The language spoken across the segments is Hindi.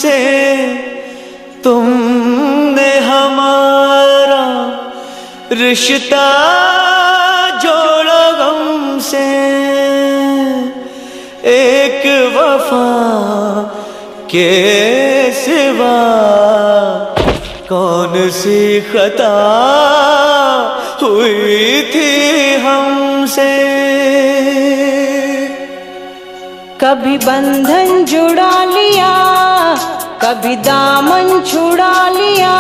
से तुमने हमारा रिश्ता जोड़ा गम से। एक वफा के सिवा कौन सी खता हुई थी हमसे। कभी बंधन जुड़ा लिया, कभी दामन छुड़ा लिया।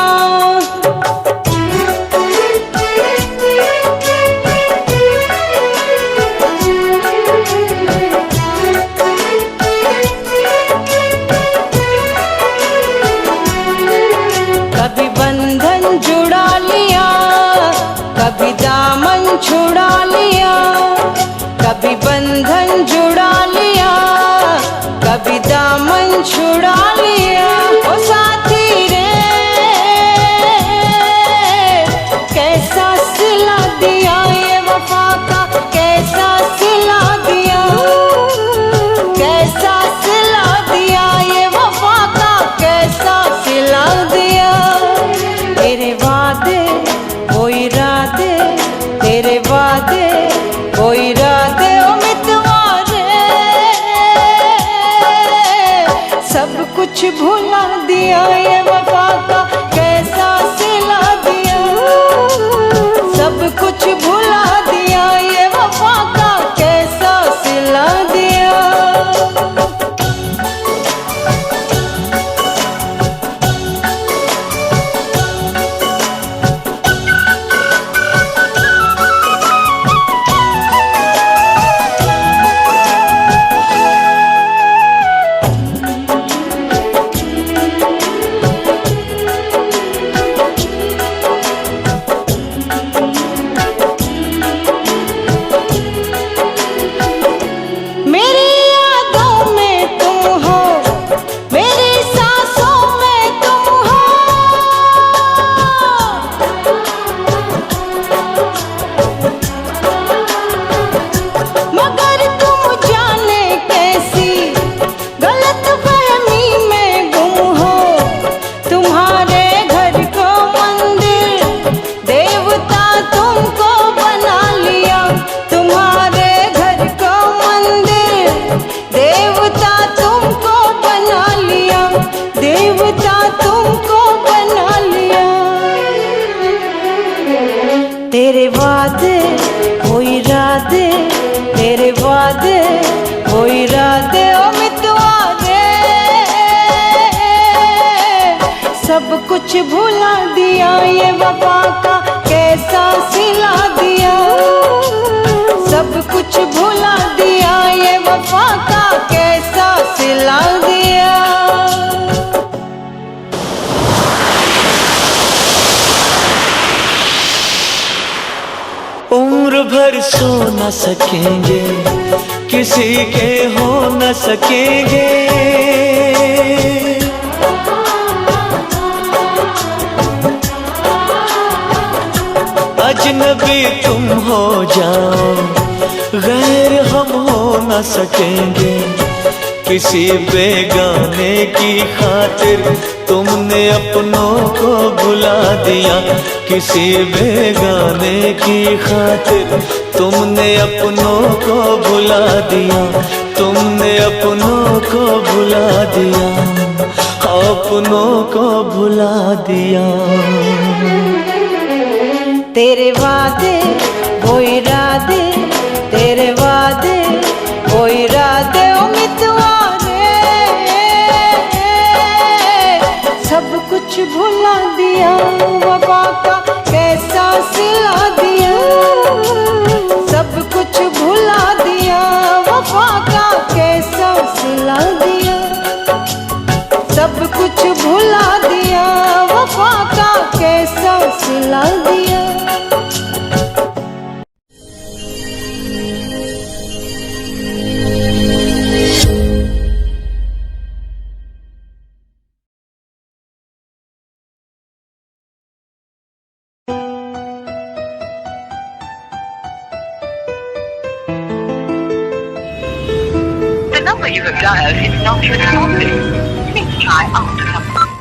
कभी बंधन जुड़ा लिया, कभी दामन छुड़ा लिया। कभी बंधन जुड़ा लिया, कभी दामन छुड़ा लिया। ओ साथी रे कैसा सिला दिया ये वफा का, कैसा सिला दिया, कैसा सिला दिया ये वफा का, कैसा सिला दिया। तेरे वादे वो इरादे, तेरे वादे वो इरादे ओ मितवारे, सब कुछ भुला दिया ये वफा का, कैसा सिला दिया। सब कुछ भुला दिया ये वफा का, कैसा सिला दिया। तेरे वादे वो इरादे, तेरे वादे वो इरादे ओ मितवारे, सब कुछ भुला दिया ये वफा का, कैसा सिला दिया। सब कुछ भुला दिया ये वफा का, कैसा सिला दिया। उम्र भर सो न सकेंगे, किसी के हो न सकेंगे। अजनबी तुम हो जाओ, गैर हम हो न सकेंगे। किसी बेगाने की खातिर तुमने अपनों को भुला दिया। किसी बेगाने की खातिर तुमने अपनों को भुला दिया। तुमने अपनों को भुला दिया, अपनों को भुला दिया। तेरे वादे वो इरादे, तेरे वादे वो इरादे ओ मितवारे, सब कुछ भुला दिया वफा का, कैसा सिला दिया। सब कुछ भुला दिया वफा का, कैसा सिला दिया। सब कुछ भुला दिया वफा का, कैसा सिला दिया। The number you have dialed is not responsive. Please try after some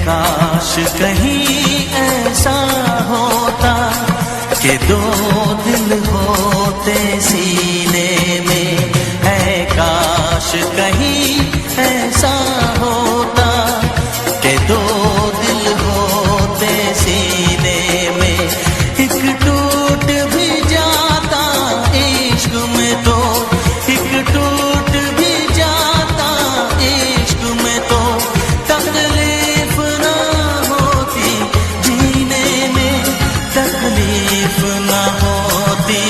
काश कहीं ऐसा होता कि दो दिल होते सीने में, है काश कहीं ऐसा होता कि दो दिल होते सीने में। एक टूट भी जाता इश्क में तो, एक टूट भी जाता इश्क में तो, तकलीफ ना होती जीने में, तकलीफ ना होती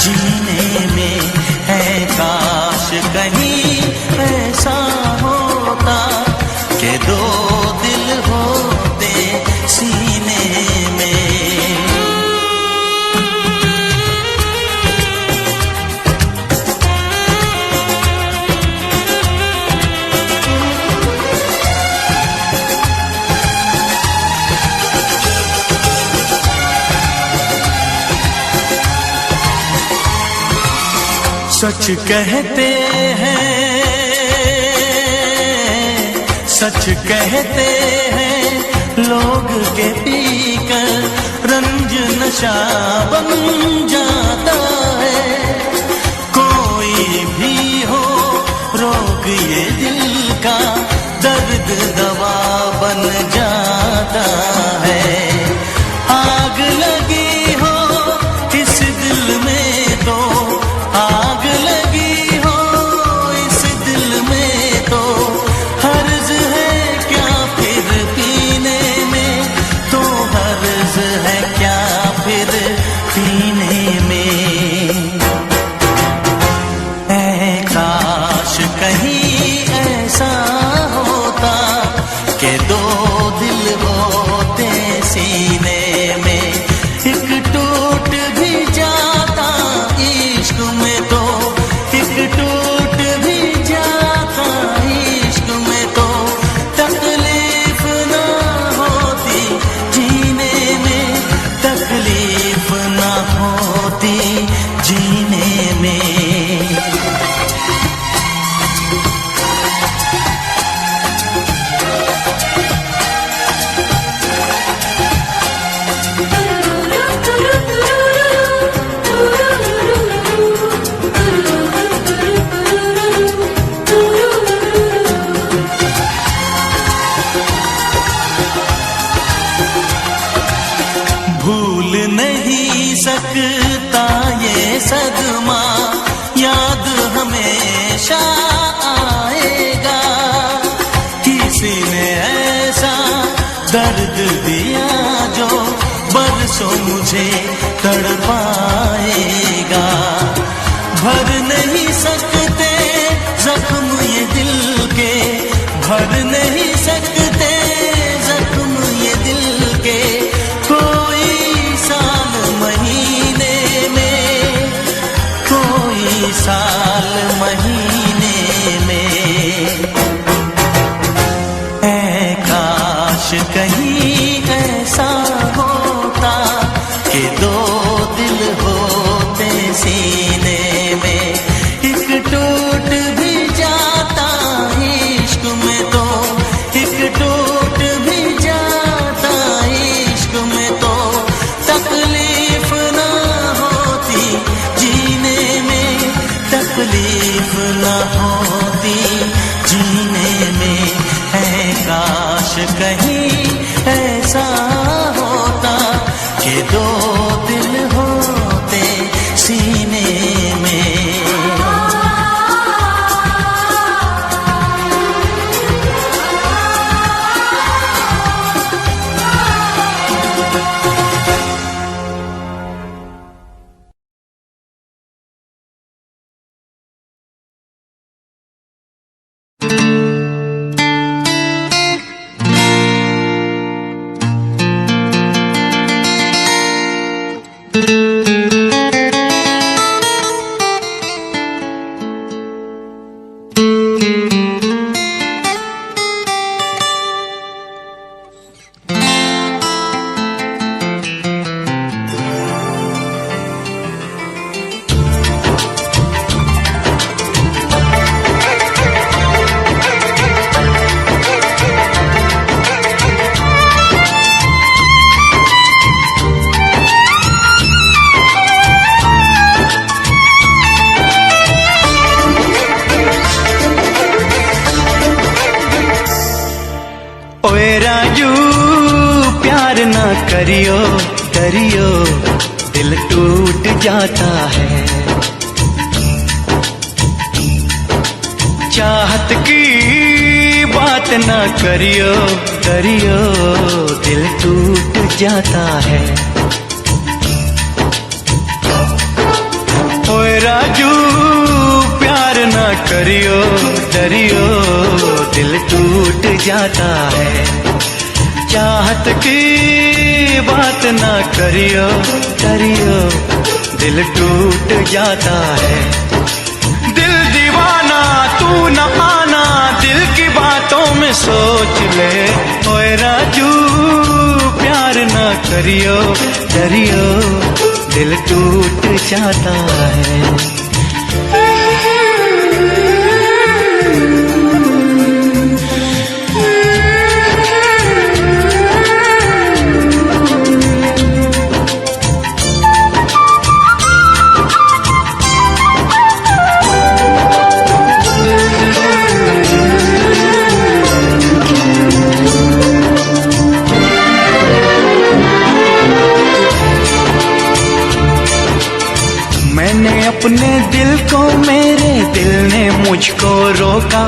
जीने में। है काश कहीं ऐसा होता कि दो दिल होते सीने में। सच कहते हैं, सच कहते हैं लोग के पीकर रंज नशा बन जाता है। कोई भी हो रोग ये दिल का, दर्द दवा बन जाता है। आग लगी हो इस दिल में तो, आग लगी हो इस दिल में तो, हर्ज है क्या फिर पीने में, तो हर्ज है क्या फिर पीने में। ऐ काश कहीं ऐसा होता कि दो दिल होते सीने में। एक टूट भी जाता इश्क में तो, एक टूट भी जाता इश्क में तो, तकलीफ ना होती जीने में, तकलीफ ना होती जीने में। भूल नहीं सकता ये सदमा, याद हमेशा आएगा। किसी ने ऐसा दर्द दिया जो बरसों मुझे तड़पाएगा। भर नहीं सकते जख्म ये दिल के, भर नहीं सकते जख्म ये दिल के, कोई साल महीने में, कोई साल महीने में। ऐ काश कहीं ऐसा होता कि दो दिल होते सीने में। एक टूट भी जाता इश्क में तो, एक टूट भी जाता इश्क में तो, तकलीफ ना होती जीने में, तकलीफ ना होती जीने में। है काश कहीं ऐसा होता कि दो दिल होते सीने में। करियो करियो, दिल टूट जाता है। चाहत की बात ना करियो करियो, दिल टूट जाता है। ओए राजू प्यार ना करियो डरियो, दिल टूट जाता है। चाहत की बात ना करियो डरियो, दिल टूट जाता है। दिल दीवाना तू न आना, दिल की बातों में सोच ले। ओए राजू प्यार ना करियो डरियो, दिल टूट जाता है। मैंने अपने दिल को, मेरे दिल ने मुझको रोका।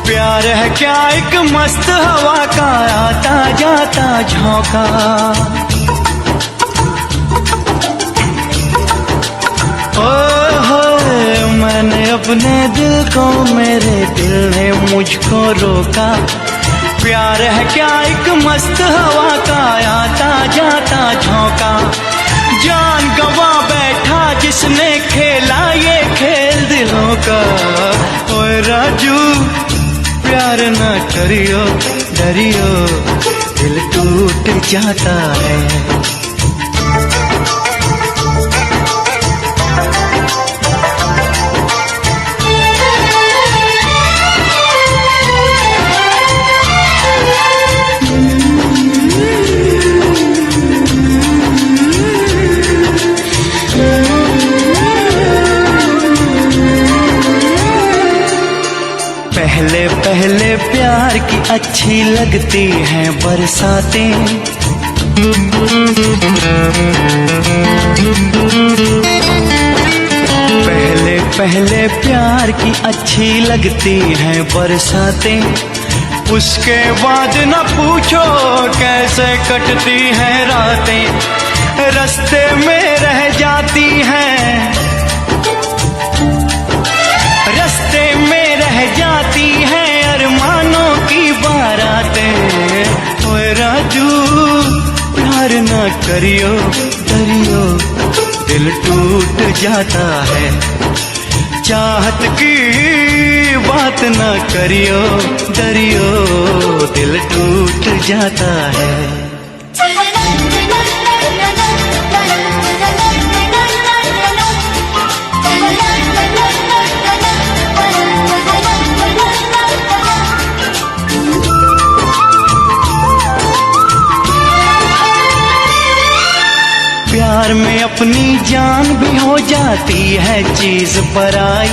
प्यार है क्या एक मस्त हवा का, आता जाता झोंका। ओह मैंने अपने दिल को, मेरे दिल ने मुझको रोका। प्यार है क्या एक मस्त हवा का, आता जाता झोंका। जान गवा बैठा जिसने खेला ये खेल दिलों का। ओए राजू प्यार ना करियो डरियो, दिल टूट जाता है। पहले पहले प्यार की अच्छी लगती हैं बरसातें। पहले पहले प्यार की अच्छी लगती हैं बरसातें। उसके बाद न पूछो कैसे कटती हैं रातें, रास्ते में रह जाती हैं, रास्ते में रह जाती हैं अरमानों की बारातें। ओए राजू प्यार ना करियो डरियो, दिल टूट जाता है। चाहत की बात ना करियो डरियो, दिल टूट जाता है। प्यार में अपनी जान भी हो जाती है चीज पराई।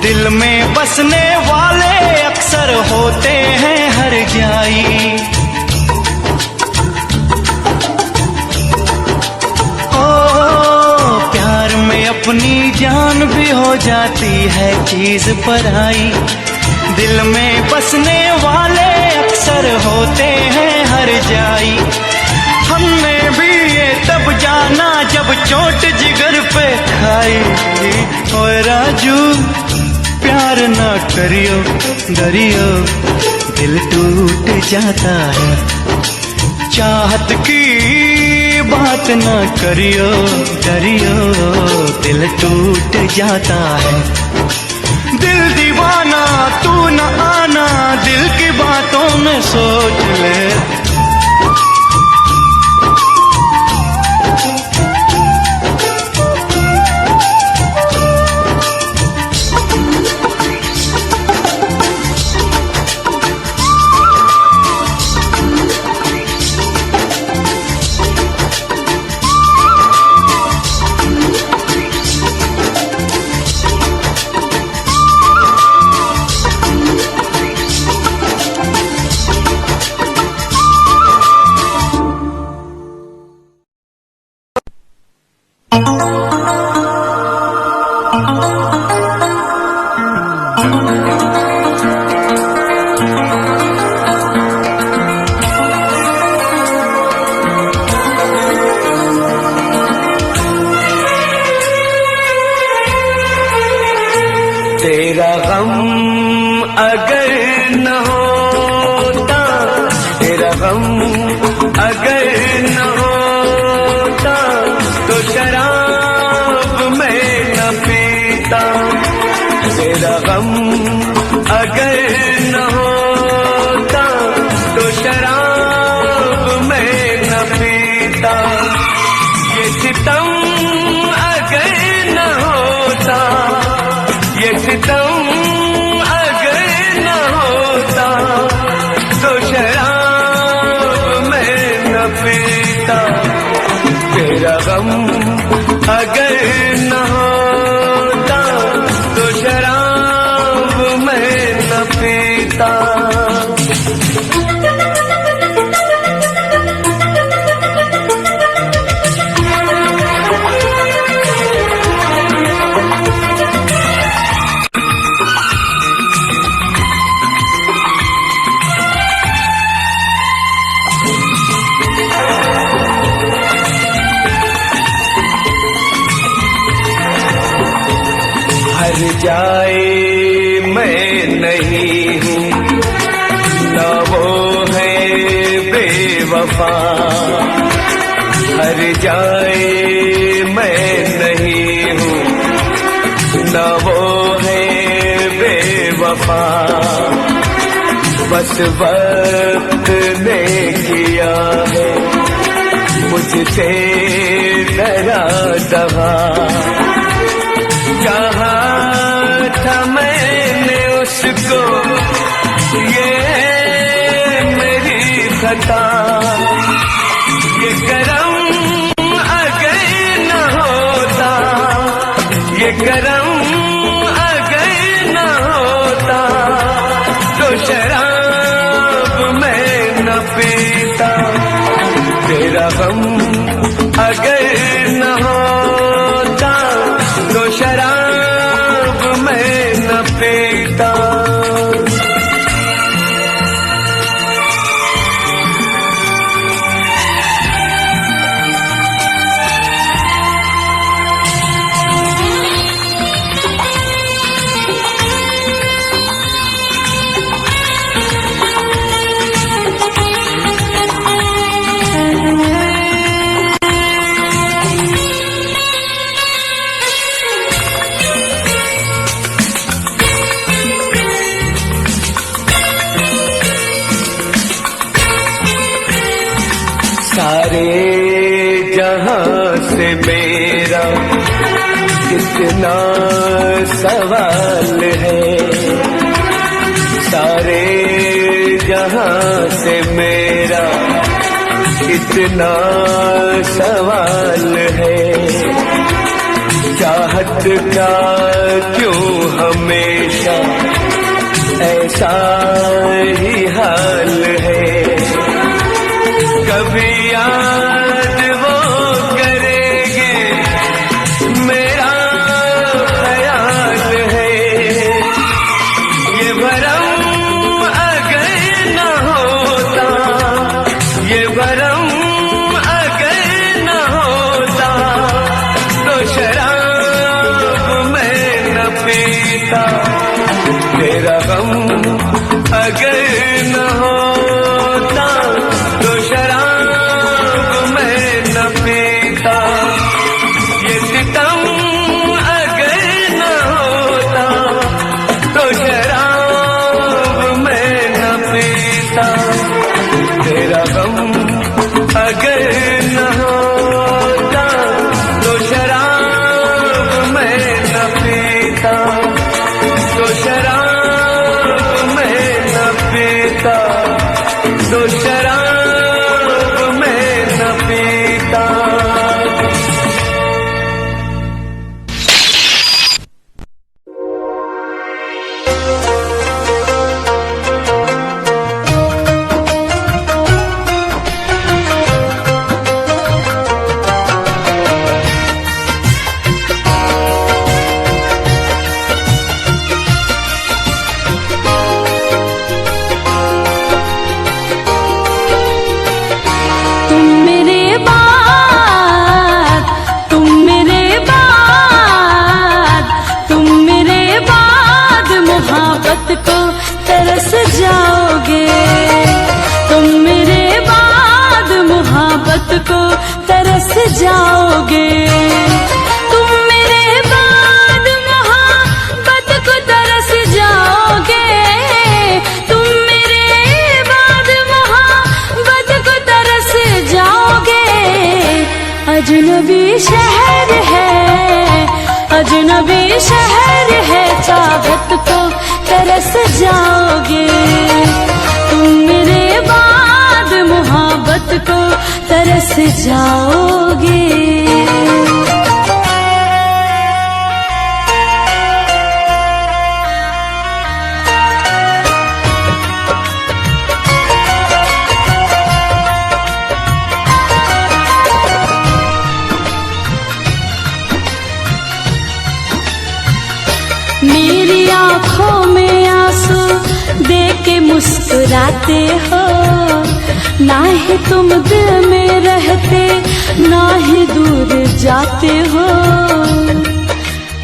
दिल में बसने वाले अक्सर होते हैं हर जाई। ओ प्यार में अपनी जान भी हो जाती है चीज पराई। दिल में बसने वाले अक्सर होते हैं हर जाई। हमने भी ये तब जाना जब चोट जिगर पे खाई। ओए राजू प्यार ना करियो डरियो, दिल टूट जाता है। चाहत की बात ना करियो डरियो, दिल टूट जाता है। दिल दीवाना तू न आना, दिल की बातों में सोच ले। अगर न होता तेरा गम, अगर न होता तो शराब मैं न पीता। तेरा गम अगर न होता तो शराब मैं न पीता। ये सितम अगर न होता, ये सितम अगर न होता तो शराब मैं न पीता। तेरा गम अगर न होता तो शराब मैं न पीता। हर जाए मैं नहीं हूँ, न वो है बेवफा। हर जाए मैं नहीं हूँ, न वो है बेवफा। बस वक्त ने किया है मुझसे डरा दगा। कहा था मैंने उसको ये मेरी खता। ये करम अगर न होता, ये करम अगर न होता तो शराब मैं न पीता। तेरा गम अगर न होता तो शराब मैं न पीता। सारे जहां से मेरा कितना सवाल है। सारे जहां से मेरा कितना सवाल है। चाहत का क्यों हमेशा ऐसा ही हाल है। कभी याद वो करेंगे मेरा ख्याल है। ये भरम अगर न होता, ये भरम अगर न होता तो शराब मैं न पीता। तेरा गम अगर न होता तो शराब मैं न पीता। ये सितम अगर न होता तो शराब मैं न पीता। तेरा गम अगर न होता तो शराब मैं न पीता। तो शराब मैं न पीता। जाओगे। तुम मेरे बाद मोहब्बत को तरस जाओगे। तुम मेरे बाद मोहब्बत को तरस जाओगे। अजनबी शहर है, अजनबी शहर है, चाहत को तरस जाओगे। तुम मेरे बाद मोहब्बत को तरस जाओगे। मेरी आँखों में आंसू देख के मुस्कुराते हो। ना ही तुम दिल में रहते, ना ही दूर जाते हो।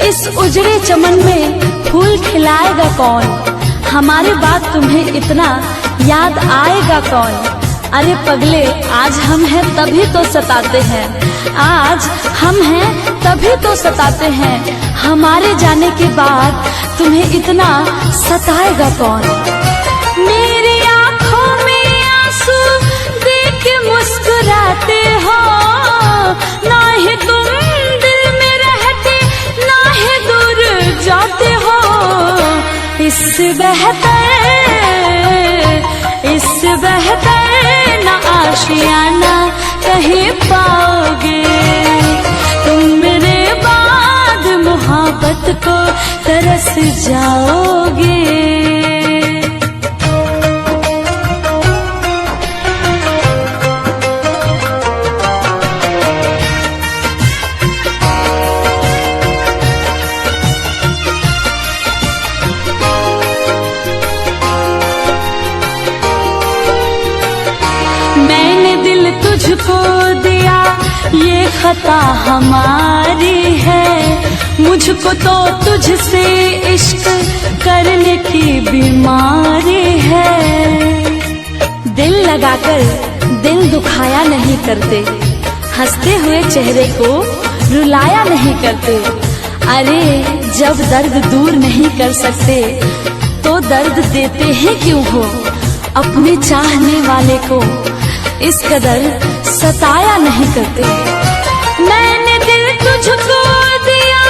इस उजड़े चमन में फूल खिलाएगा कौन? हमारी बात तुम्हें इतना याद आएगा कौन? अरे पगले, आज हम हैं तभी तो सताते हैं, आज हम हैं तभी तो सताते हैं। हमारे जाने के बाद तुम्हें इतना सताएगा कौन? मेरी आँखों में आंसू देख के मुस्कुराते हो। ना ही तुम दिल में रहते, ना ही दूर जाते हो। इससे बेहतर ना आशियाना कहीं पाओगे। तुम मेरे बाद मोहब्बत को तरस जाओगे। मैंने दिल तुझको दिया, ये खता हमारी है। मुझको तो तुझसे इश्क करने की बीमारी है। दिल लगाकर दिल दुखाया नहीं करते, हंसते हुए चेहरे को रुलाया नहीं करते। अरे जब दर्द दूर नहीं कर सकते तो दर्द देते हैं क्यों हो? अपने चाहने वाले को इस कदर सताया नहीं करते। मैंने दिल तुझको दिया,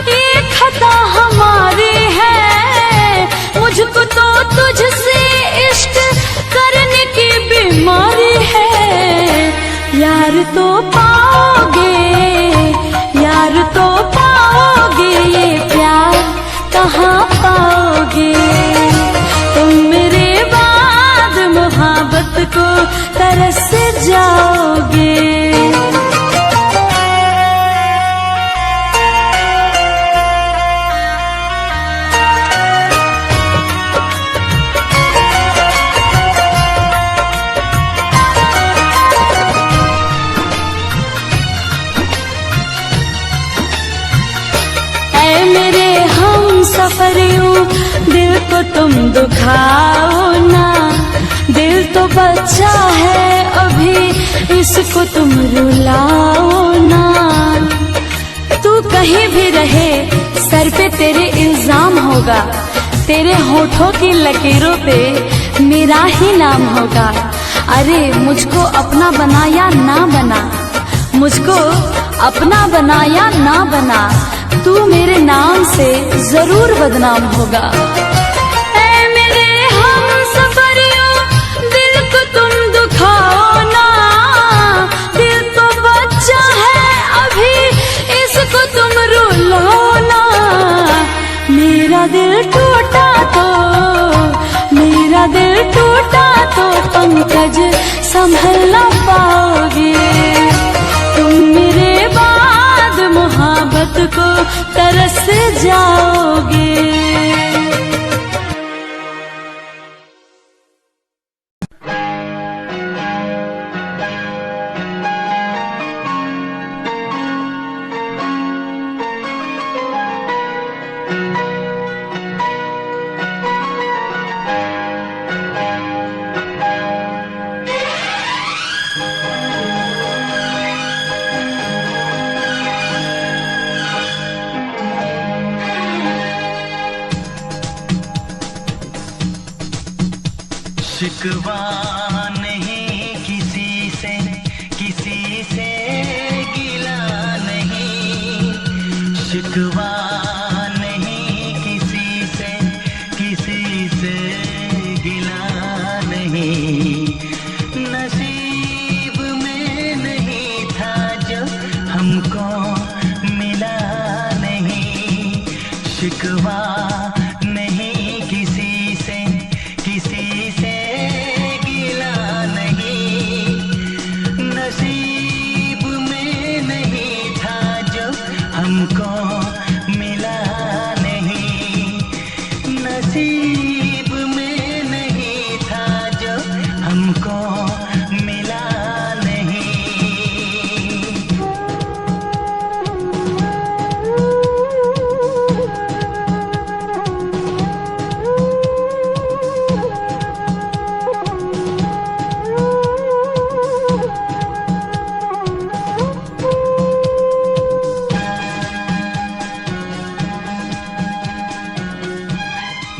ये खता हमारी है। मुझको तो तुझसे इश्क करने की बीमारी है। यार तो पाओगे, यार तो पाओगे, ये प्यार कहाँ पाओगे? तुम मेरे बाद मोहब्बत को तरस जाओगे। ऐ मेरे हम सफरियों, दिल को तुम दुखाओ ना। दिल तो बच्चा है अभी, इसको तुम रुलाओ ना। तू कहीं भी रहे, सर पे तेरे इल्जाम होगा। तेरे होठों की लकीरों पे मेरा ही नाम होगा। अरे मुझको अपना बना या ना बना, मुझको अपना बना या ना बना, तू मेरे नाम से जरूर बदनाम होगा। ऐ मेरे हमसफरियों, दिल को तुम दुखाओ ना। दिल तो बच्चा है अभी, इसको तुम रुलाओ ना। मेरा दिल टूटा तो, मेरा दिल टूटा तो पंकज संभल ना पाओगे। तुम मेरे बाद मोहब्बत को तरस जाओगे। शिकवा नहीं किसी से गिला नहीं, शिकवा नहीं किसी से गिला नहीं। नसीब में नहीं था जो हमको मिला नहीं, शिकवा नहीं किसी से गिला नहीं। नसीब में नहीं था जो हमको मिला नहीं, नसीब में नहीं था जो हमको मिला नहीं।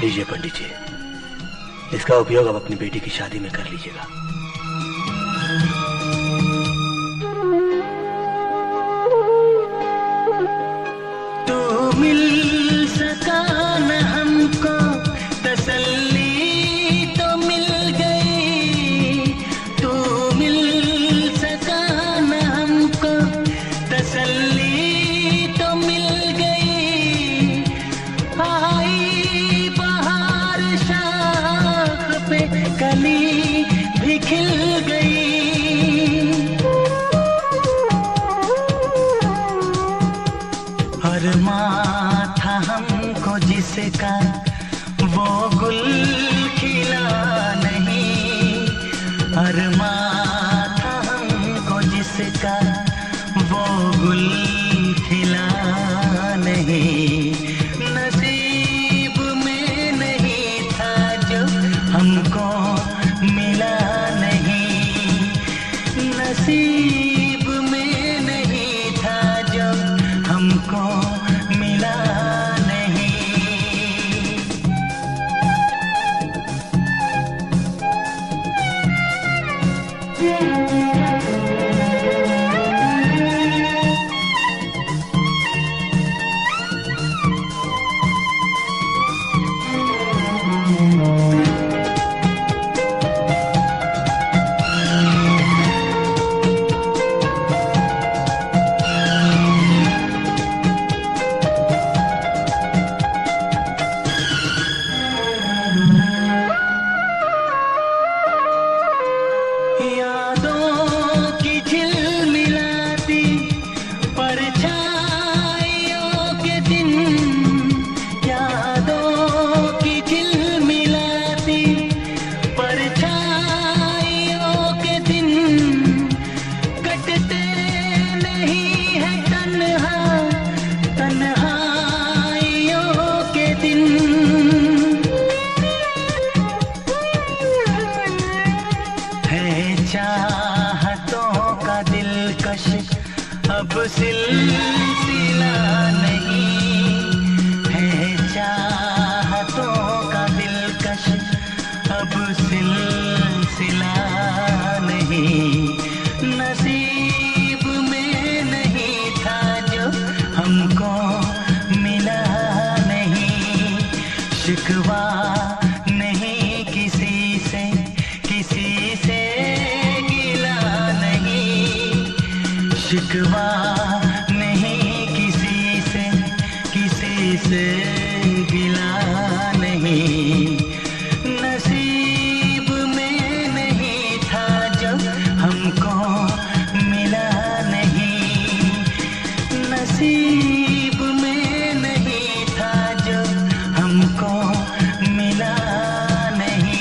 लीजिए पंडित जी, इसका उपयोग आप अपनी बेटी की शादी में कर लीजिएगा। तो मिल सका न हमको तसल्ली तो मिल गई, तो मिल सका न हमको तसल्ली तो मिल गई। आई बहार शाख पे कली भी खिल गई। अरमां था हमको जिसका वो गुल खिला नहीं, अरमां था हमको जिसका वो गुल खिला नहीं। नसीब में नहीं था जो हमको मिला नहीं, नसीब में नहीं था जो हमको मिला नहीं। यादों की झिलमिलाती परछाइयों के दिन, यादों की झिलमिलाती परछाइयों के दिन कटते नहीं है तन्हाइयों के दिन। चाहतों का दिलकश अब सिलसिला नहीं है, चाहतों का दिलकश अब सिलसिला नहीं। नसीब में नहीं था जो हमको मिला नहीं, शिकवा नहीं किसी से गिला नहीं, शिकवा नहीं किसी से गिला नहीं। नसीब में नहीं था जो हमको मिला नहीं, नसीब में नहीं था जो हमको मिला नहीं।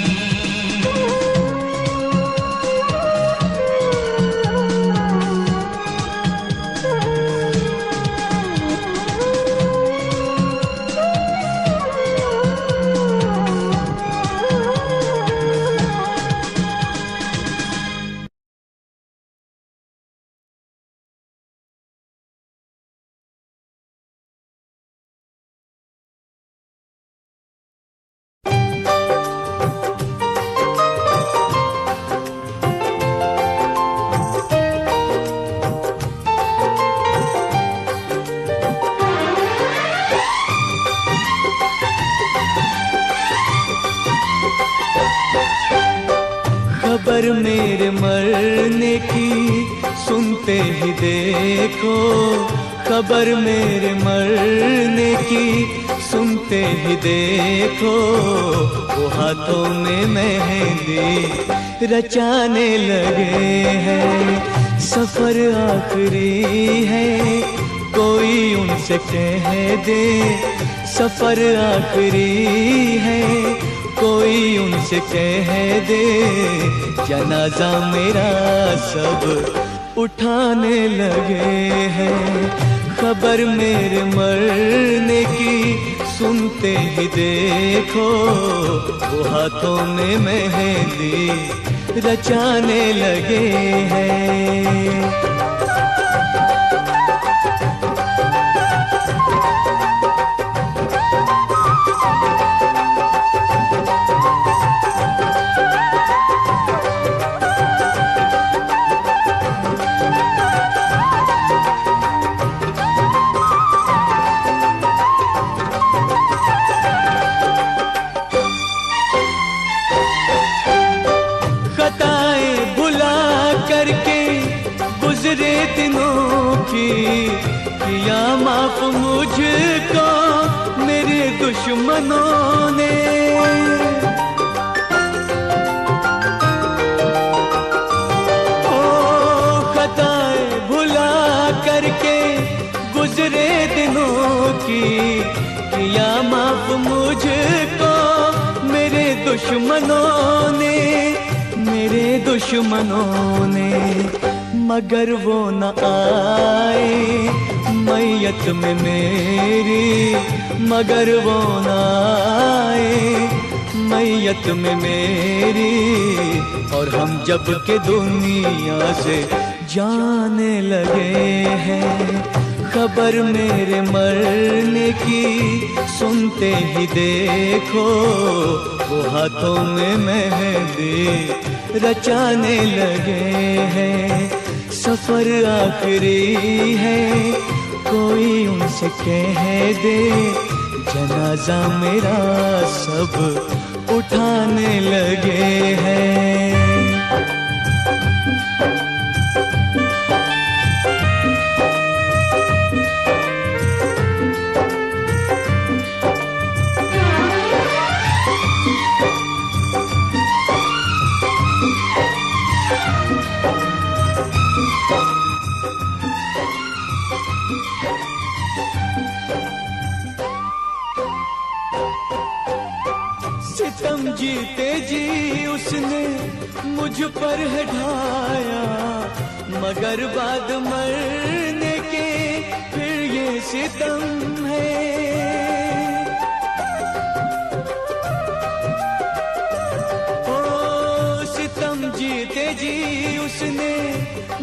खबर मेरे मरने की सुनते ही देखो, खबर मेरे मरने की सुनते ही देखो, वो हाथों में मेहंदी रचाने लगे हैं। सफर आखिरी है, कोई उनसे कह दे, सफर आखिरी है, कोई उनसे कह दे, जनाजा मेरा सब उठाने लगे हैं। खबर मेरे मरने की सुनते ही देखो, वो हाथों में मेहंदी रचाने लगे हैं। गुजरे दिनों की किया माफ मुझको मेरे दुश्मनों ने। ओ खताएं भुला करके गुजरे दिनों की किया माफ मुझको मेरे दुश्मनों ने, मेरे दुश्मनों ने। मगर वो न आए मैयत में मेरी, मगर वो न आए मैयत में मेरी, और हम जब के दुनिया से जाने लगे हैं। खबर मेरे मरने की सुनते ही देखो, वो हाथों में मेहंदी रचाने लगे हैं। सफर आखिरी है, कोई उनसे कह दे, जनाजा मेरा सब उठाने लगे हैं। सितम जीते जी उसने मुझ पर है ढाया, मगर बाद मरने के फिर ये सितम है। ओ सितम जीते जी उसने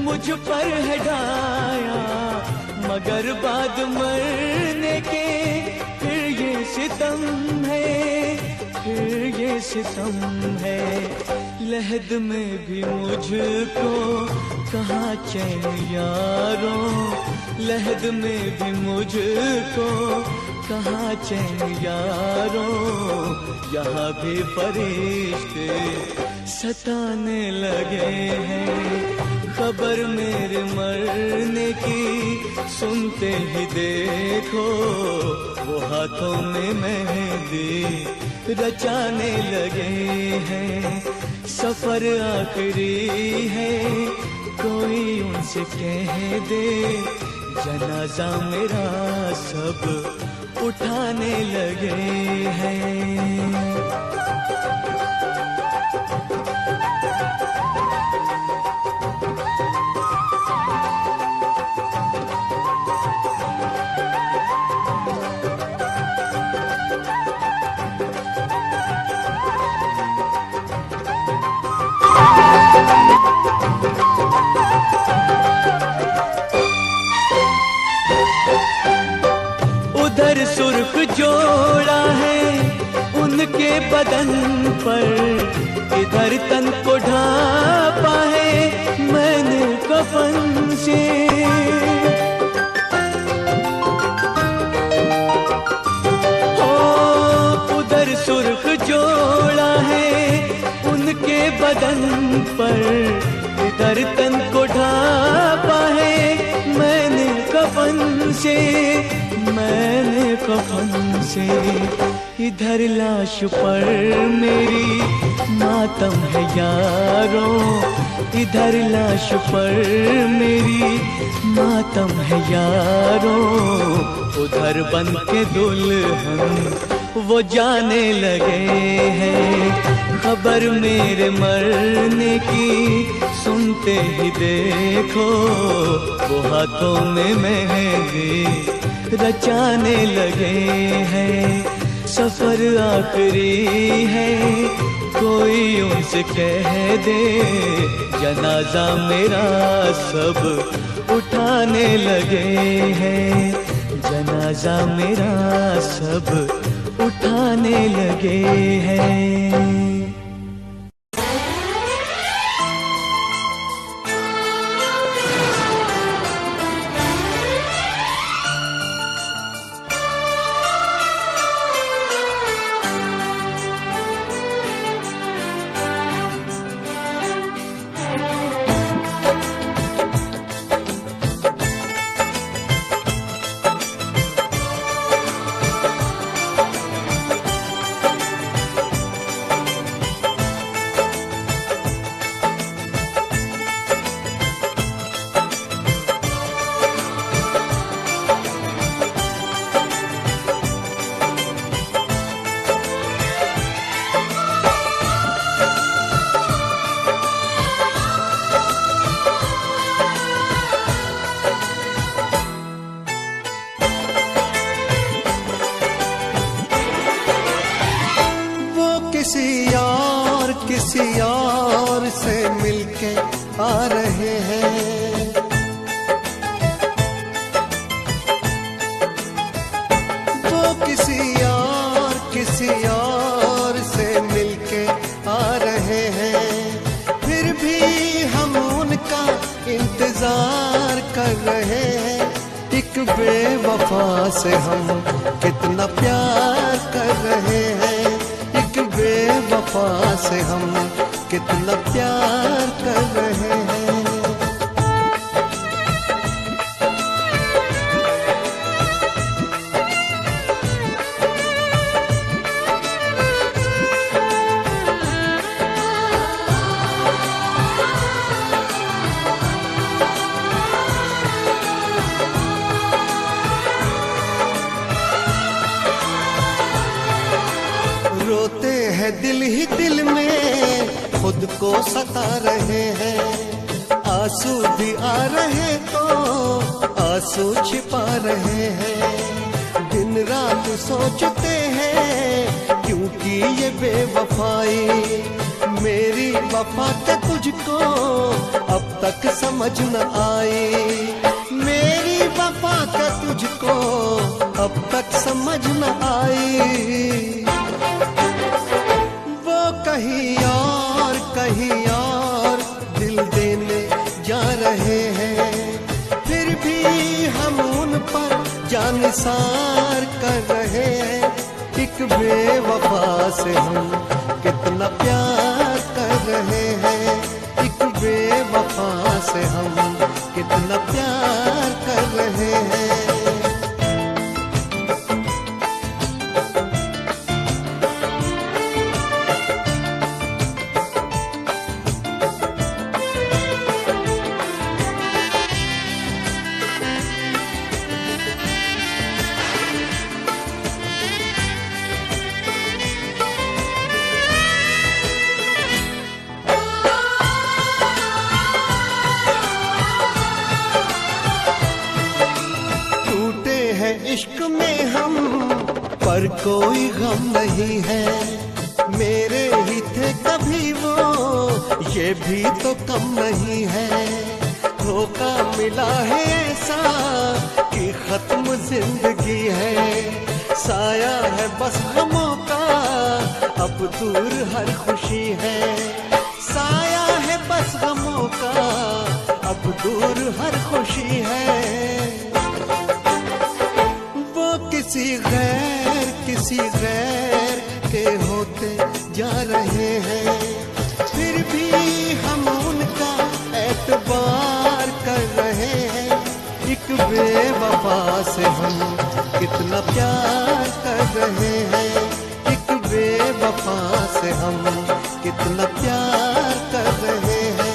मुझ पर है ढाया, मगर बाद मरने के फिर ये सितम है, फिर ये सितम है। लहद में भी मुझको कहाँ चैन यारों, लहद में भी मुझको कहाँ चैन यारों, यहाँ भी फरिश्ते सताने लगे हैं। खबर मेरे मरने की सुनते ही देखो, वो हाथों में मेहंदी रचाने लगे हैं। सफर आखिरी है, कोई उनसे कह दे, जनाजा मेरा सब उठाने लगे हैं। उधर सुर्ख जोड़ा है उनके बदन पर, इधर तन को ढापा है मैंने कफन से। ओ उधर सुर्ख जोड़ा है उनके बदन पर, इधर तन को ढापा है मैंने कफन से, मैंने कफन से। इधर लाश पर मेरी मातम है यारों, इधर लाश पर मेरी मातम है यारों। उधर बन के दुल्हन वो जाने लगे हैं, खबर मेरे मरने की सुनते ही देखो, वो हाथों में मेहंदी रचाने लगे हैं। सफर आखिरी है कोई उनसे कह दे, जनाजा मेरा सब उठाने लगे हैं, जनाजा मेरा सब उठाने लगे हैं। किसी और से मिलके आ रहे हैं, वो किसी और से मिलके आ रहे हैं। फिर भी हम उनका इंतजार कर रहे हैं। एक बेवफा से हम कितना प्यार कर रहे हैं, एक बेवफा से हम कितना प्यार कर रहे हैं। रोते हैं दिल ही दिल में, खुद को सता रहे हैं। आंसू भी आ रहे तो आंसू छिपा रहे हैं। दिन रात सोचते हैं क्योंकि ये बेवफाई, मेरी वफा के तुझको अब तक समझ न आई, मेरी वफा का तुझको अब तक समझ न आई। वो कहीं और दिल देने जा रहे हैं। फिर भी हम उन पर जानिसार कर रहे हैं। एक बेवफा से हम कितना प्यार कर रहे हैं। एक बेवफा से हम कितना प्यार कर रहे हैं। इश्क में हम पर कोई गम नहीं है। मेरे ही थे कभी वो, ये भी तो कम नहीं है। धोखा मिला है ऐसा कि खत्म जिंदगी है। साया है बस गमों का, अब दूर हर खुशी है। साया है बस गमों का, अब दूर हर खुशी है। किसी गैर के होते जा रहे हैं। फिर भी से हम कितना प्यार कर रहे हैं, एक बेवफा से हम कितना प्यार कर रहे हैं।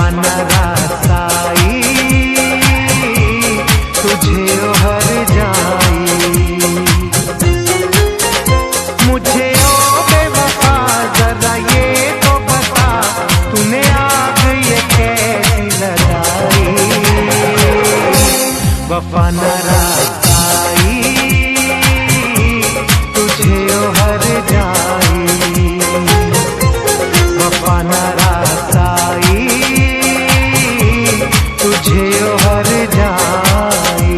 वफा न रासाई तुझे ओ हर जाई। मुझे ओ बेवफा जरा ये तो बता तूने आग ये कैसी लगाई। वफा न रासाई तुझे ओ हर जाई। वफा न रासाई तुझे ओ हर जाई।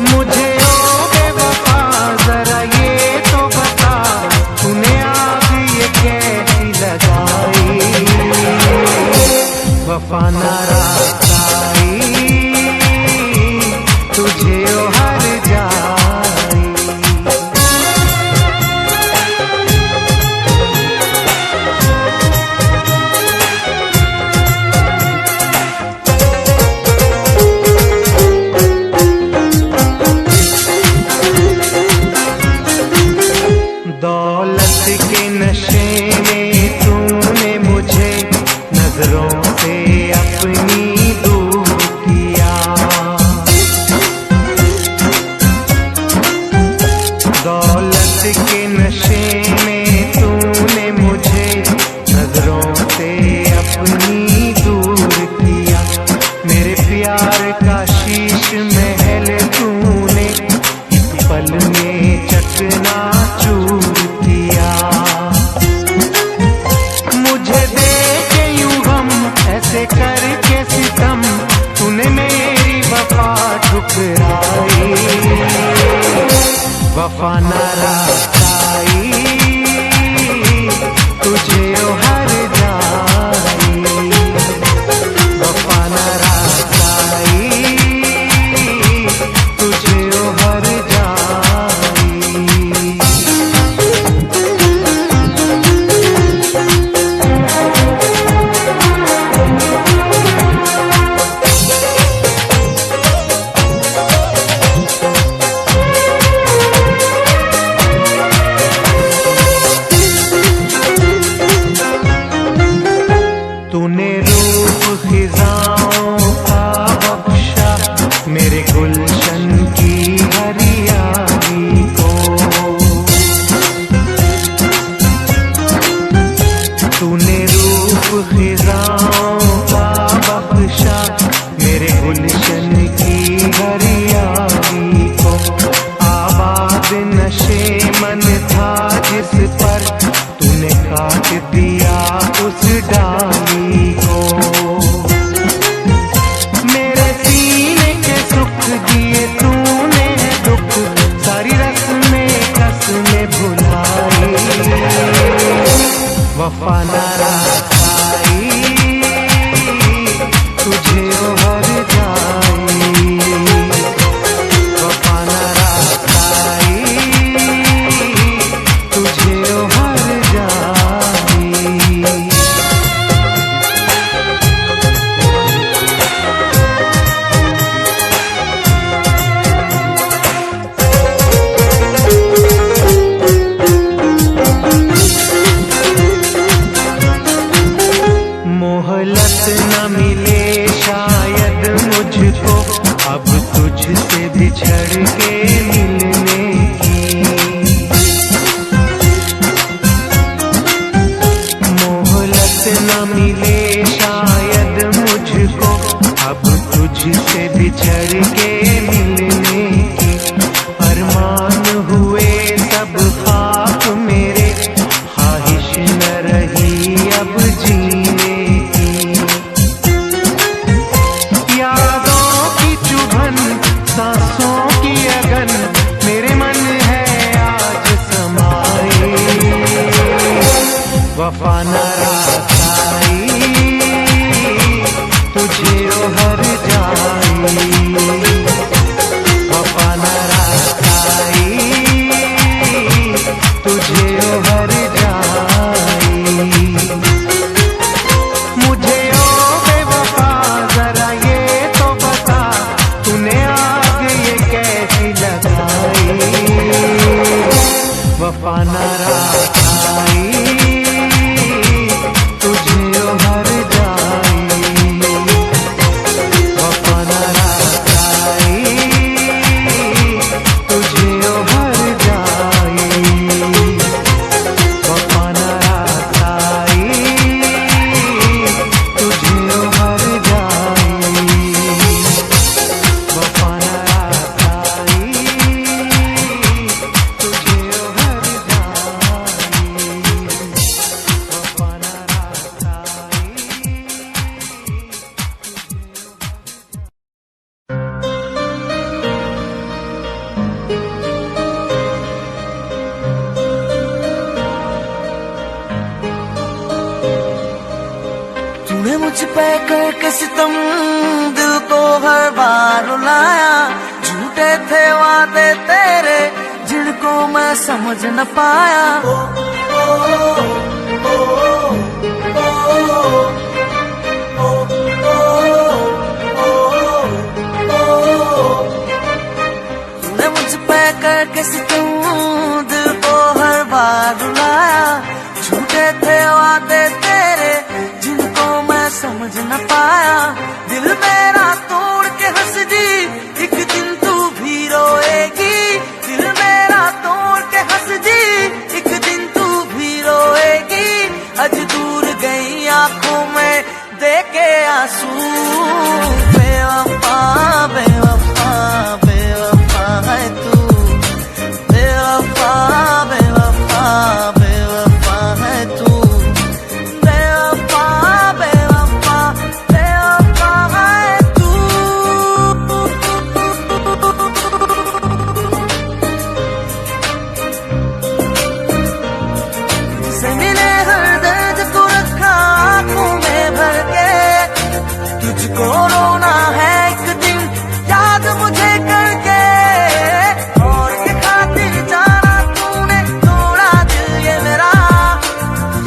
मुझे ओ बेवफा जरा ये तो बता तूने आग ये कैसी लगाई। वफा न रासाई तुझे ओ हर जाई। दौलत के नशे में तूने मुझे नजरों से अपनी दूर किया। दौलत के नशे में तूने मुझे नजरों से अपनी दूर किया। मेरे प्यार का शीश महल तूने इस पल में चकना चूर किया। मुझे देखे यूं हम ऐसे करके सितम तूने मेरी वफा ठुकराई। वफा न रासाई तुझे ओ हर जाई। वफा न रासाई तुझे ओ हर जाई। तूने रूप खिजाओं का बख्शा मेरे गुलशन की हरियाली को। तूने रूप खिजाओं का बख्शा मेरे गुलशन की हरियाली को। आबाद नशे मन था जिस पर तूने काट दिया उस डाली को। मेरे सीने के सुख दिए तूने दुख सारी रस्में कसमें भुलाई। वफा न रासाई तुझे ओ हर जाई। वफा न रासाई तुझे ओ हर जाई। मोहलत न मिले शायद मुझको अब तुझसे बिछड़ के मिलने की। मोहलत न मिले शायद मुझको अब तुझसे बिछड़ के मिलने की। अरमान हुए सब खाक मेरे ख्वाहिश न रही अब जीने की। यादों की चुभन सांसों की अगन मेरे मन है आज समाई। वफा न रासाई तुझे ओ हर जाई। तूने मुझ पे करके सितम दिल को हर बार रुलाया। झूठे थे वादे तेरे जिनको मैं समझ न पाया। तूने मुझ पे करके सितम दिल को हर बार रुलाया। झूठे थे वादे तेरे जिनको मैं समझ न पाया। दिल मेरा तोड़ के हंस दी एक दिन तू भी रोएगी। दिल मेरा तोड़ के हंस दी एक दिन तू भी रोएगी। आज दूर गई आंखों में देके आंसू। बेवफा बेवफा बेवफा है तू। बेवफा बेवफा बेवफा है तू। बेवफा बेवफा बेवफा है तू। से मिले हर दर्द को रखा आंखों में भर के। तुझको रोना है एक दिन याद मुझे करके। और के खातिर जाना तूने तोड़ा दिल ये मेरा।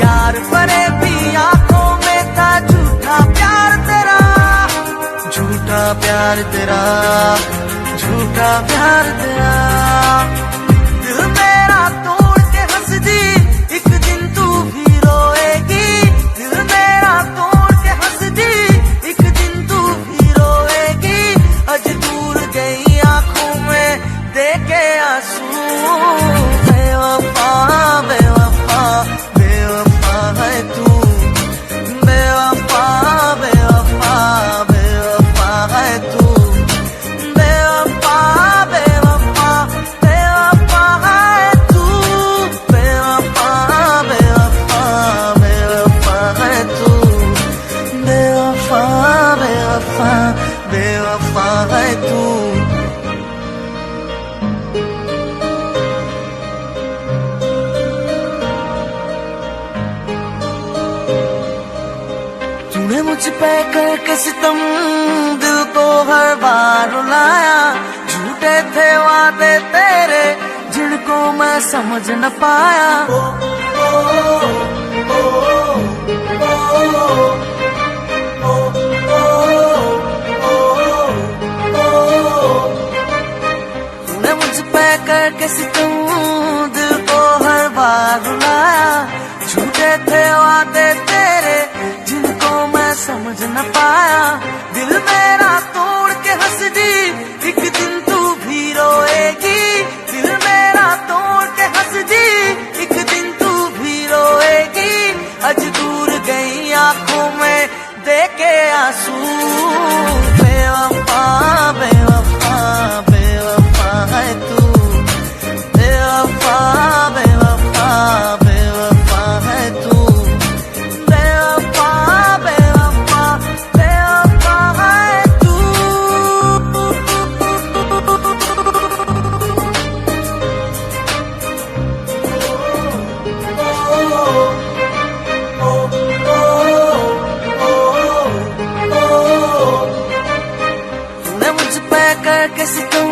यार परे भी आंखों में था झूठा प्यार तेरा। झूठा प्यार तेरा। झूठा प्यार तेरा। दिल मेरा तोड़ के हंस दी एक दिन तू भी रोएगी। दिल मेरा तोड़ के हंस दी एक दिन तू भी रोएगी। आज दूर गई आंखों में देके आंसू। बेवफा बेवफा बेवफा है तू। बेवफा बेवफा बेवफा है तू। बेवफा बेवफा बेवफा है तू। बेवफा बेवफा बेवफा है तू। बेवफा बेवफा बेवफा है तू। तूने मुझ पे करके सितम दिल को हर बार रुलाया। झूठे थे वादे तेरे जिनको मैं समझ न पाया। तूने मुझ पे करके सितम दिल को हर बार रुलाया। झूठे थे वादे तेरे जिनको मैं समझ न पाया। दिल मेरा तोड़ के हंस दी एक दिन तू भी रोएगी। दिल मेरा तोड़ के हंस दी एक दिन तू भी रोएगी। आज दूर गई आंखों में देके आंसू। बेवफा बेवफा बेवफा है तू। बेवफा बेवफा बेवफा है तू। बेवफा बेवफा बेवफा है तू। तूने मुझ पे करके सितम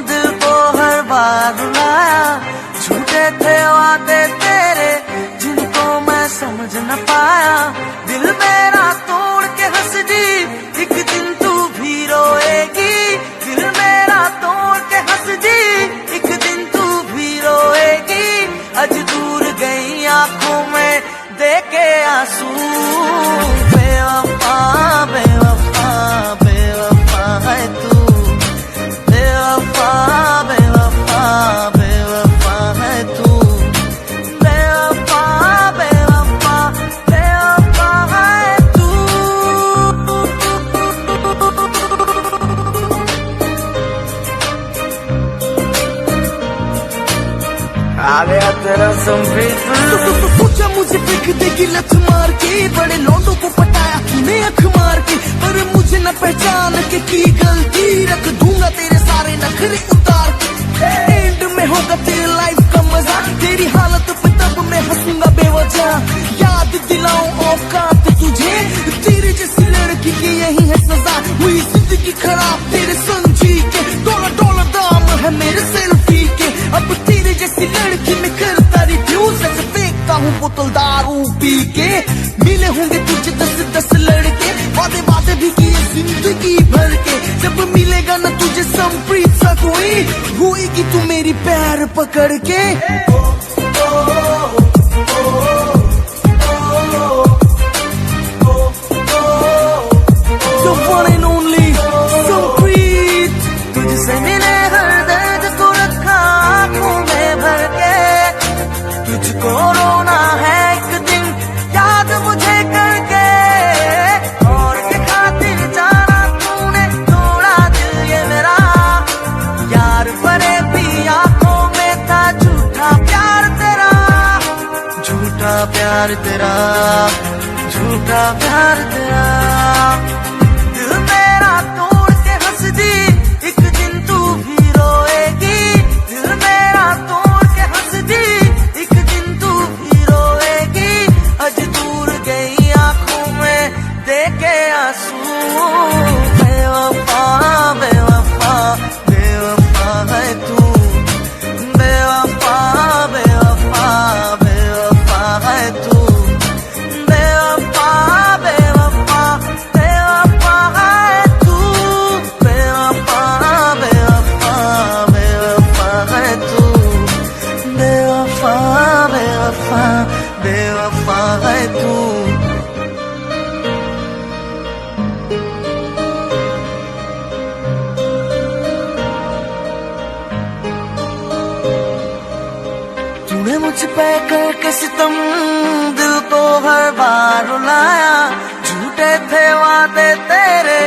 दिल को हर बार रुलाया। झूठे थे वादे तेरे जिनको मैं समझ न पाया। दिल मेरा तोड़ के हंस दी एक दिन तू भी रोएगी। दिल मेरा तोड़ के हंस दी एक दिन तू भी रोएगी। आज दूर गई आंखों में देके आंसू। बेवफा बेवफा बेवफा है तू। बेवफा बेवफा बेवफा है तू। बेवफा बेवफा बेवफा है तू। आ गया तेरा संप्रीत। सोचा मुझे फेंक देगी लत मार के। बड़े लौंडों को पटाया तूने अख मार के। पर मुझे न पहचान के की गलती। रख दूंगा तेरे सारे नखरे उतार के। एंड में होगा तेरे लाइफ का मजा। तेरी हालत पे तब मैं हंसूंगा बेवजह। याद दिलाऊं औकात तुझे। खराब तेरे संजी के, डॉलर दाम है मेरे सेल्फी के। अब तेरे जैसी लड़की में करता रिफ्यूज, ऐसे फेंकता हूँ बोतल दारू पी के। मिले होंगे तुझे 10 लड़के, वादे भी किए जिंदगी भर के। जब मिलेगा ना तुझे संप्रीत सा कोई, होएगी तू मेरी पैर पकड़ के। The one and only Sampreet, तुझसे मिले हर दर्द को रखा आँखों में भर के। तुझको रोना है एक दिन याद मुझे करके, और के खातिर जाना तूने तोड़ा दिल ये मेरा। यार परे भी आंखों में था झूठा प्यार तेरा, झूठा प्यार तेरा, झूठा प्यार तेरा। दिल मेरा तोड़ के हंस दी, एक दिन तू भी रोएगी। दिल मेरा तोड़ के हंस दी, एक दिन तू भी रोएगी। आज दूर गई आंखों में देखे आंसू, बेवफा बेवफा बेवफा है तू। बेवफा बेवफा बेवफा है तू। बेवफा बेवफा बेवफा है तू। बेवफा बेवफा बेवफा है तू। बेवफा बेवफा बेवफा है तू। तूने मुझ पे करके सितम दिल को हर बार रुलाया। झूठे थे वादे तेरे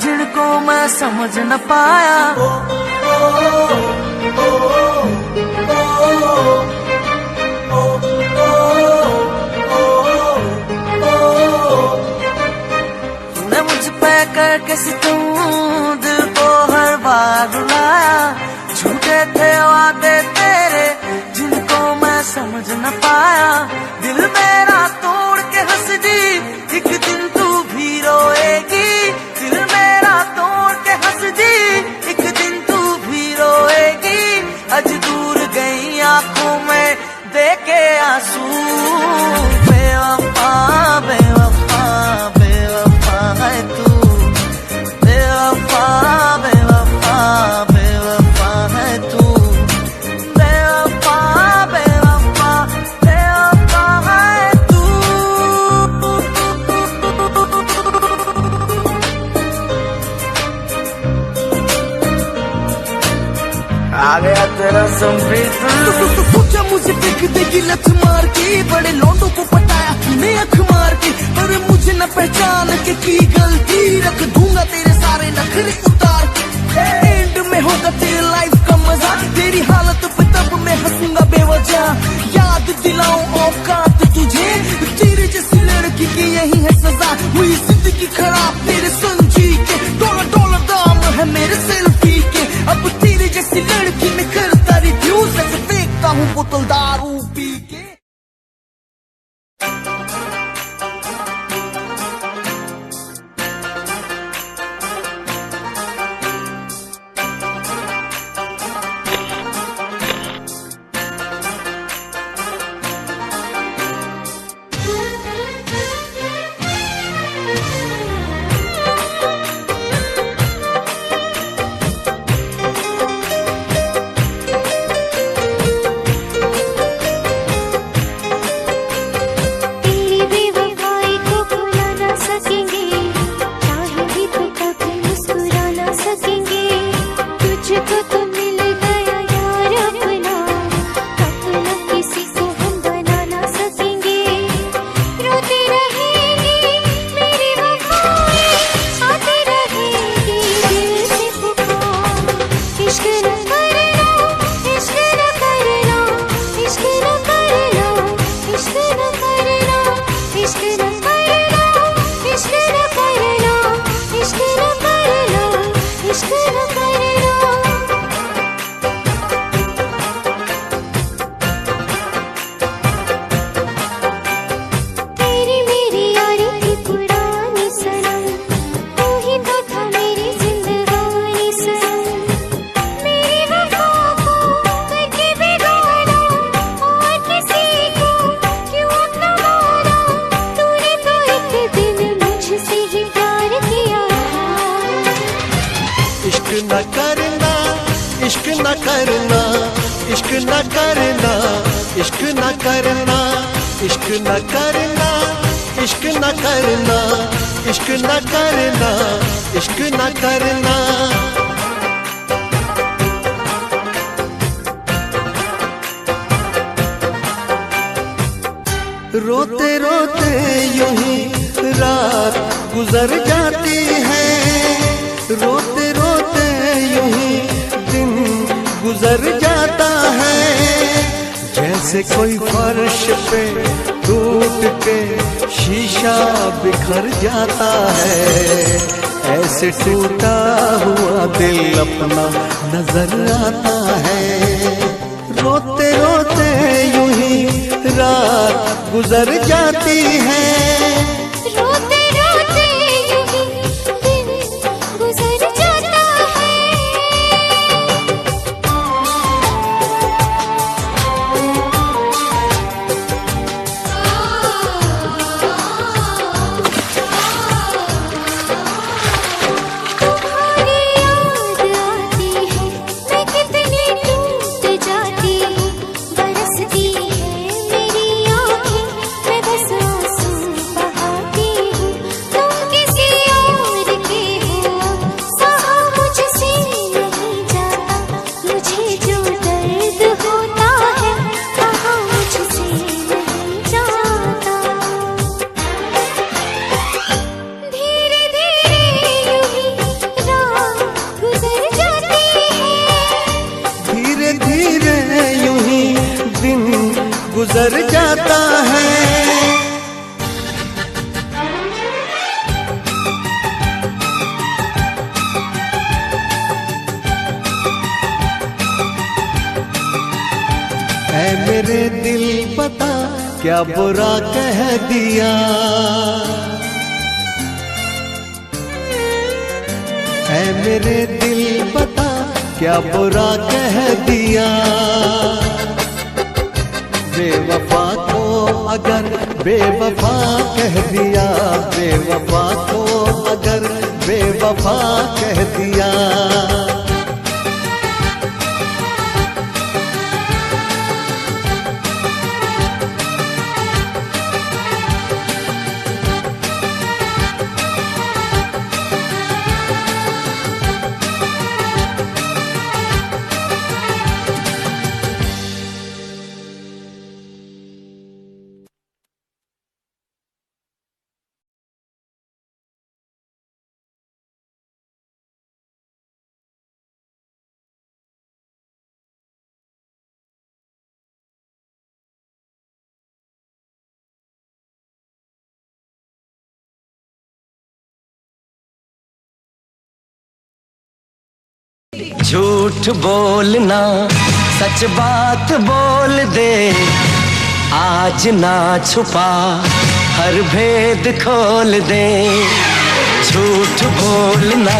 जिनको मैं समझ न पाया। तूने मुझ पे करके सितम दिल को हर बार रुलाया। झूठे थे वादे तेरे जिनको मैं समझ न पाया। दिल मेरा तोड़ के हंस दी, एक दिन तू भी रोएगी। दिल मेरा तोड़ के हंस दी, एक दिन तू भी रोएगी। आज दूर गई आंखों में देखे आंसू, बेवफा बेवफा बेवफा है तू। बेवफा बेवफा बेवफा है तू। बेवफा बेवफा बेवफा है तू। आ गया तेरा संप्रीत। पूछा मुझे देख देगी लत मार के, बड़े लौंडों को पटाया मैं अख मार के। पर मुझे न पहचान के की गलती, रख दूंगा तेरे सारे नखरे उतार के। एंड में होगा तेरी लाइफ का मजा, तेरी हालत पे तब मैं हंसूंगा बेवजह। याद दिलाऊं औकात तुझे, तेरे जैसी लड़की की यही है सजा। हुई जिंदगी खराब तेरे संजी के, डॉलर दाम है मेरे सेल्फी के। अब तेरे जैसी लड़की में करता रिफ्यूज, ऐसे फेंकता हूँ बोतल दारू पी के। न करना, इश्क न करना, इश्क न करना, इश्क न करना, इश्क न करना, इश्क न करना, इश्क न करना। रोते रोते यूं ही रात गुजर जाती है, रोते रोते यूं ही दिन गुजर जाता है। जैसे कोई फर्श पे टूट के शीशा बिखर जाता है, ऐसे टूटा हुआ दिल अपना नजर आता है। रोते रोते यूं ही रात गुजर जाती है, रोते रोते यूं ही दिन गुजर जाता है। तुम्हारी याद आती है, मैं कितनी टूट जाती हूँ, बरसती है मेरी आँखें, मैं बस आंसू बहाती हूँ। तुम किसी और के हो, सहा मुझसे नहीं जाता, मुझे जो दर्द होता है, कहा मुझसे नहीं जाता। धीरे धीरे यूं ही रात गुजर जाती है, धीरे धीरे यूं ही दिन गुजर जाता है। ऐ मेरे दिल बता क्या बुरा कह दिया, ऐ मेरे दिल बता क्या बुरा कह दिया। बेवफा को अगर बेवफा कह दिया, बेवफा को अगर बेवफा कह दिया। झूठ बोलना सच बात बोल दे, आज ना छुपा हर भेद खोल दे। झूठ बोलना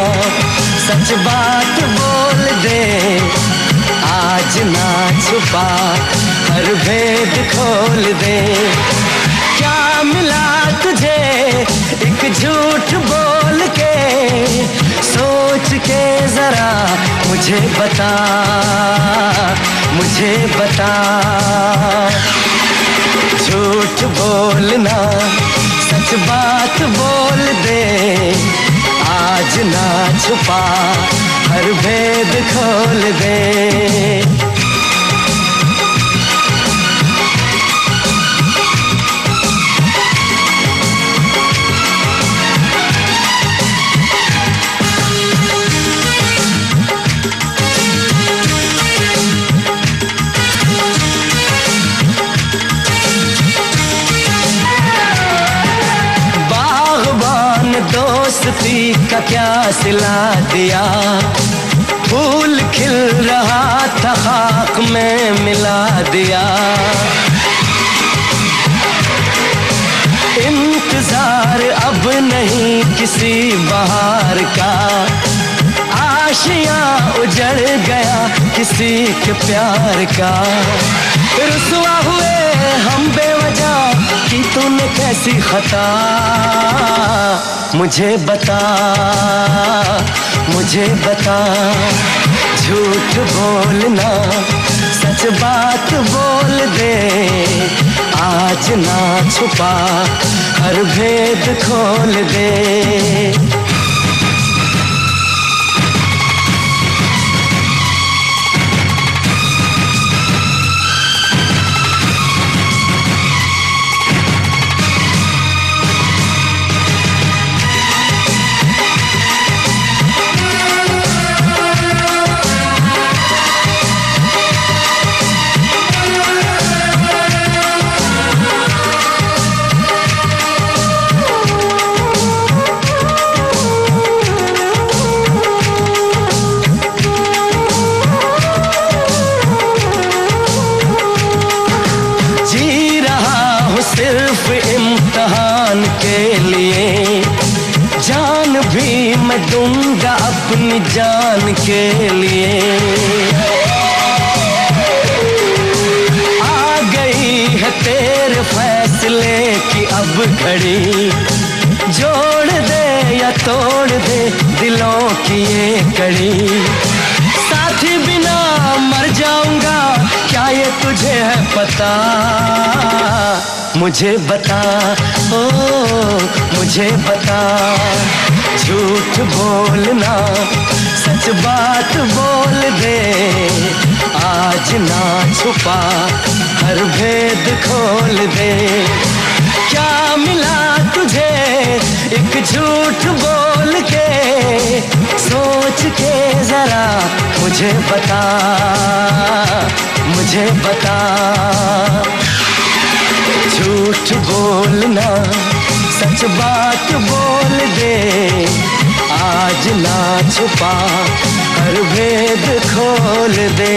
सच बात बोल दे, आज ना छुपा हर भेद खोल दे। क्या मिला तुझे एक झूठ बोल के, सोच के जरा मुझे बता, मुझे बता। झूठ बोलना सच बात बोल दे, आज ना छुपा हर भेद खोल दे। दोस्ती का क्या सिला दिया, फूल खिल रहा था खाक में मिला दिया। इंतजार अब नहीं किसी बहार का, आशियां उजड़ गया किसी के प्यार का। रुसवा हुए हम बेवजह की तूने कैसी खता, मुझे बता, मुझे बता। झूठ बोलना, सच बात बोल दे। आज ना छुपा, हर भेद खोल दे। सिर्फ इम्तिहान के लिए, जान भी मैं दूंगा अपनी जान के लिए। आ गई है तेरे फैसले की अब घड़ी, जोड़ दे या तोड़ दे दिलों की ये कड़ी। साथी बिना मर जाऊंगा, क्या ये तुझे है पता? मुझे बता, ओ मुझे बता। झूठ बोलना, सच बात बोल दे। आज ना छुपा, हर भेद खोल दे। क्या मिला तुझे एक झूठ बोल के? सोच के जरा मुझे बता, मुझे बता। झूठ बोलना, सच बात बोल दे। आज ना छुपा, हर भेद खोल दे।